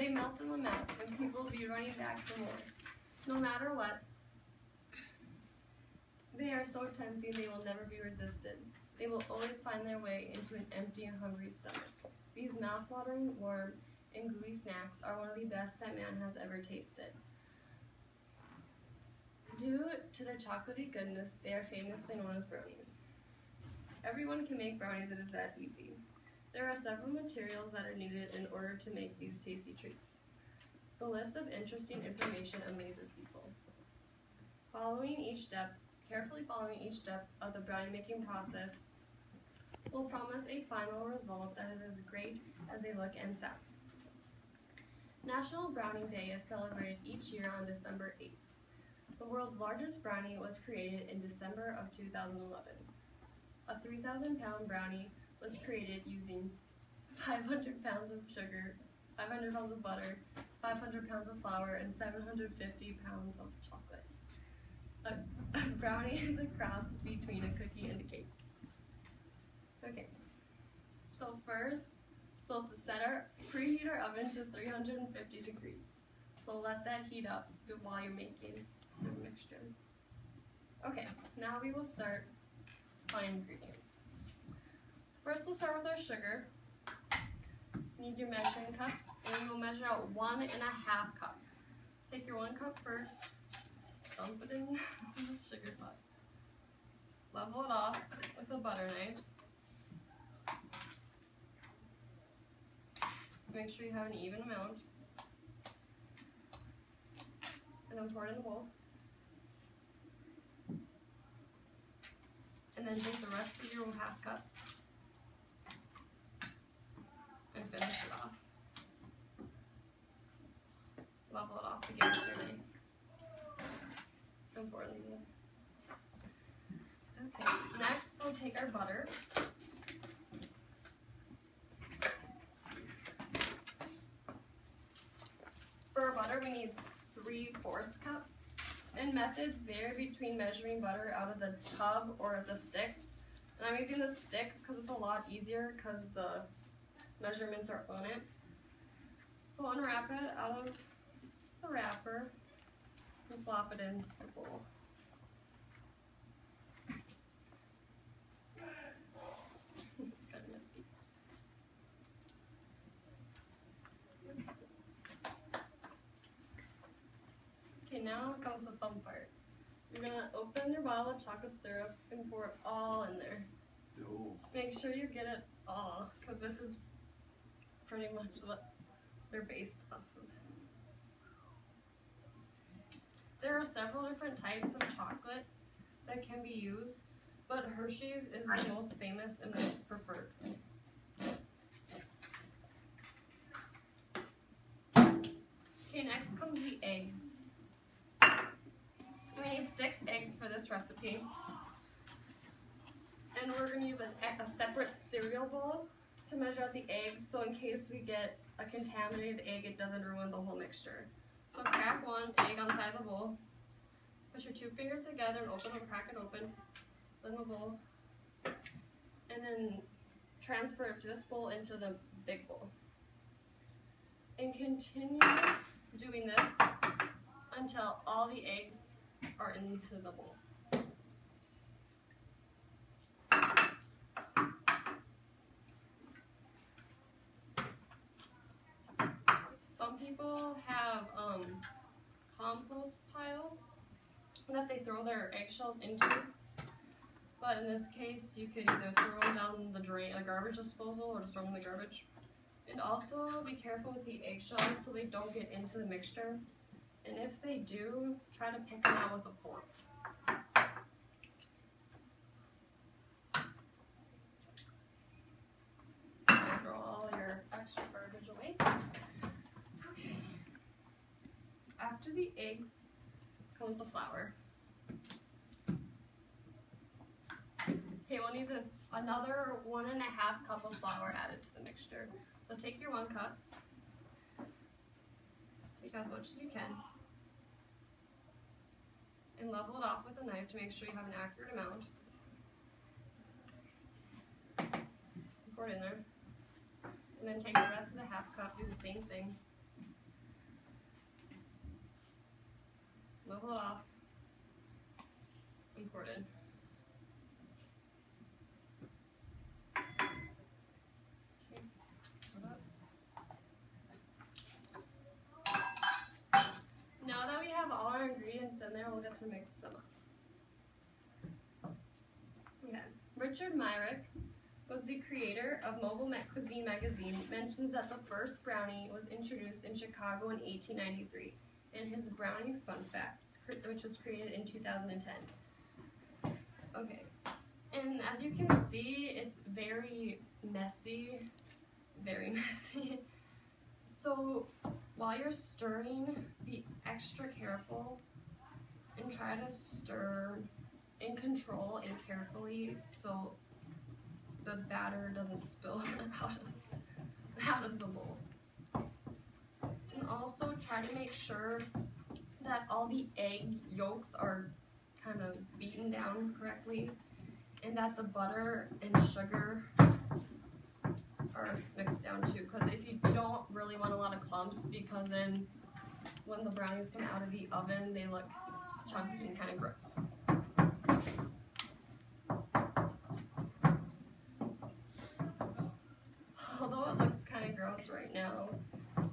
they melt in the mouth, and people will be running back for more. No matter what, they are so tempting they will never be resisted. They will always find their way into an empty and hungry stomach. These mouth-watering, warm, and gooey snacks are one of the best that man has ever tasted. Due to their chocolatey goodness, they are famously known as brownies. Everyone can make brownies, it is that easy. There are several materials that are needed in order to make these tasty treats. The list of interesting information amazes people. Carefully following each step of the brownie making process will promise a final result that is as great as they look and sound. National Brownie Day is celebrated each year on December 8th. The world's largest brownie was created in December of 2011. A 3,000-pound brownie was created using 500 pounds of sugar, 500 pounds of butter, 500 pounds of flour, and 750 pounds of chocolate. A brownie is a cross between a cookie and a cake. Okay, so first, we're supposed to preheat our oven to 350 degrees. So let that heat up while you're making the mixture. Okay, now we will start applying ingredients. So first we'll start with our sugar. You need your measuring cups, and you will measure out 1.5 cups. Take your 1 cup first, dump it in the sugar pot. Level it off with a butter knife. Make sure you have an even amount. And then pour it in the bowl. And then take the rest of your 1/2 cup and finish it off. Level it off again with your knife. And pour it in the bowl. Okay, next we'll take our butter. For our butter, we need 3/4 cup. And methods vary between measuring butter out of the tub or the sticks. And I'm using the sticks because it's a lot easier because the measurements are on it. So unwrap it out of the wrapper and flop it in the bowl. It's kind of messy. Okay, now comes the fun part. You're gonna open your bottle of chocolate syrup and pour it all in there. No. Make sure you get it all, because this is pretty much what they're based off of. There are several different types of chocolate that can be used, but Hershey's is the most famous and most preferred. Okay, next comes the eggs. We need 6 eggs for this recipe. And we're going to use a separate cereal bowl to measure out the eggs, so in case we get a contaminated egg, it doesn't ruin the whole mixture. So crack 1 egg on the side of the bowl. Put your 2 fingers together and crack it open in the bowl. And then transfer this bowl into the big bowl. And continue doing this until all the eggs are into the bowl. Some people have compost piles that they throw their eggshells into, but in this case you could either throw them down the drain, a garbage disposal, or just throw them in the garbage. And also be careful with the eggshells so they don't get into the mixture. And if they do, try to pick them out with a fork. Throw all your extra garbage away. Okay. After the eggs comes the flour. Okay, we'll need another 1.5 cup of flour added to the mixture. So take your 1 cup. Take as much as you can. And level it off with a knife to make sure you have an accurate amount. Pour it in there. And then take the rest of the 1/2 cup, do the same thing. pull it off and pour it in. Okay, hold up. Now that we have all our ingredients in there, we'll get to mix them up. Okay, Richard Myrick was the creator of Mobile Cuisine magazine, mentions that the first brownie was introduced in Chicago in 1893 in his Brownie Fun Facts, which was created in 2010. Okay, and as you can see, it's very messy, very messy. So while you're stirring, be extra careful and try to stir in control and carefully so the batter doesn't spill out of the bowl. And also try to make sure that all the egg yolks are kind of beaten down correctly and that the butter and sugar are mixed down too, because if you don't really want a lot of clumps, because then when the brownies come out of the oven they look chunky and kind of gross. Although it looks kind of gross right now,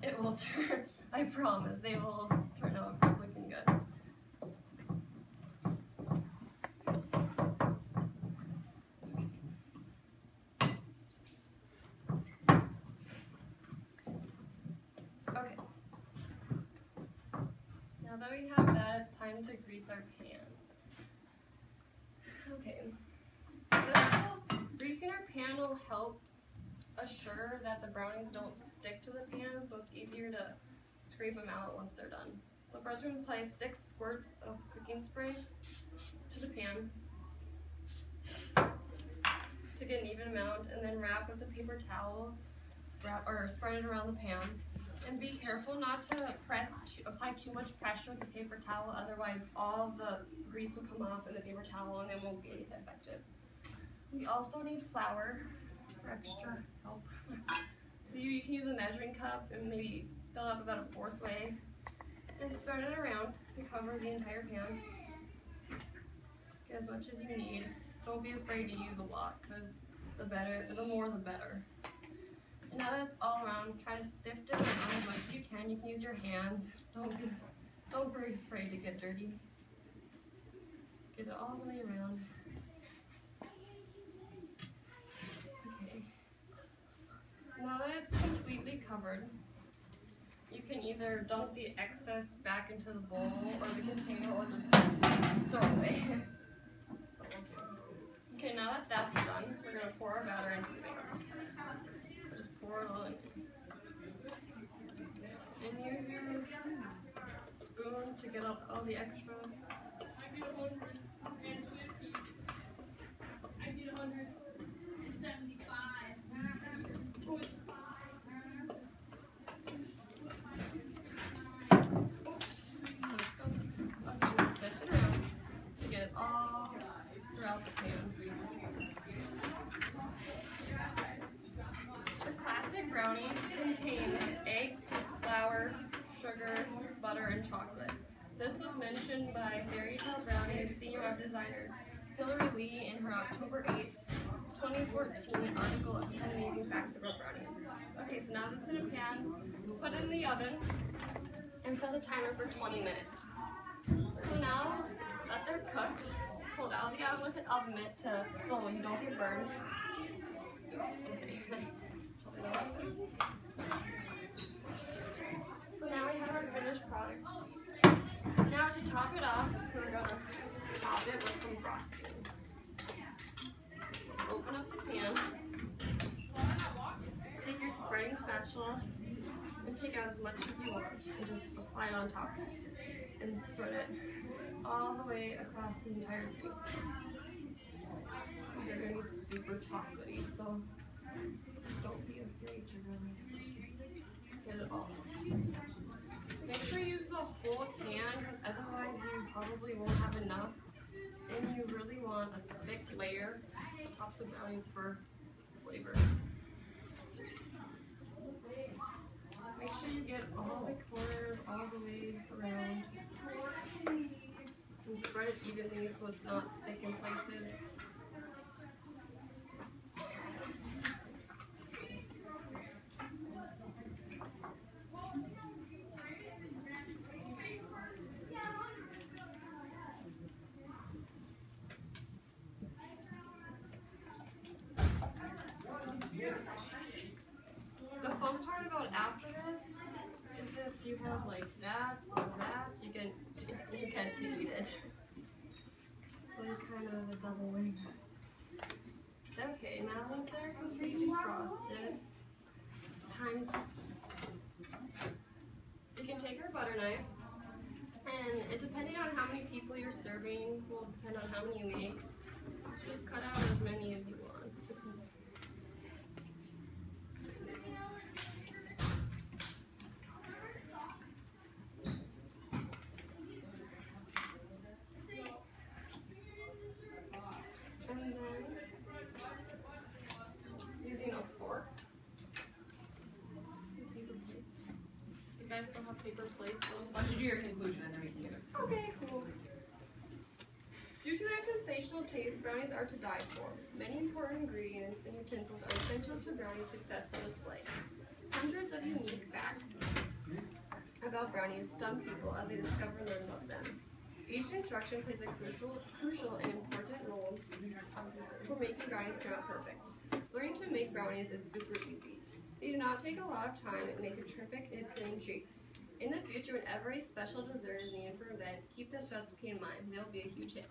it will turn, I promise, they will turn out looking good. Okay. Now that we have that, it's time to grease our pan. Okay. Greasing our pan will help assure that the brownies don't stick to the pan, so it's easier to scrape them out once they're done. So first we're going to apply 6 squirts of cooking spray to the pan to get an even amount, and then wrap with a paper towel, or spread it around the pan. And be careful not to apply too much pressure with the paper towel, otherwise all the grease will come off in the paper towel and it won't be effective. We also need flour for extra help. So you can use a measuring cup and maybe fill up about a 1/4 way and spread it around to cover the entire pan. Get as much as you need. Don't be afraid to use a lot, because the more the better. And now that it's all around, try to sift it around as much as you can. You can use your hands. Don't be afraid to get dirty. Get it all the way around. Okay. Now that it's completely covered, you can either dump the excess back into the bowl or the container, or just throw it away. So let's do. Okay, now that that's done, we're going to pour our batter into the pan. So just pour it all in. And use your spoon to get out all the extra. Brownie contains eggs, flour, sugar, butter, and chocolate. This was mentioned by Fairy Tale Brownie's senior web designer Hillary Lee in her October 8, 2014 article of 10 Amazing Facts About Brownies. Okay, so now that's in a pan, put it in the oven, and set the timer for 20 minutes. So now that they're cooked, pull it out of the oven with an oven mitt so you don't get burned. Oops, okay. So now we have our finished product. Now to top it off, we're going to top it with some frosting. Open up the pan, take your spreading spatula, and take as much as you want, and just apply it on top, and spread it all the way across the entire thing. These are going to be super chocolatey, so don't be afraid to really get it all. Make sure you use the whole can, because otherwise you probably won't have enough. And you really want a thick layer to top the brownies for flavor. Make sure you get all the corners all the way around. and spread it evenly so it's not thick in places. The fun part about after this is if you have like that or that, you get to eat it. So you kind of have a double wing. Okay, now that they're completely frosted, it's time to eat. So you can take your butter knife, and it, depending on how many people you're serving, will depend on how many you make. Just cut out as many as you want. And then, using a fork, and paper plates. You guys still have paper plates? Why don't you do your conclusion and then we can get it? Okay, cool. Due to their sensational taste, brownies are to die for. Many important ingredients and utensils are essential to brownies' successful display. Hundreds of unique facts about brownies stun people as they discover and learn about them. Each instruction plays a crucial and important role for making brownies turn out perfect. Learning to make brownies is super easy. They do not take a lot of time and make a terrific and appealing treat. In the future, whenever a special dessert is needed for an event, keep this recipe in mind. They will be a huge hit.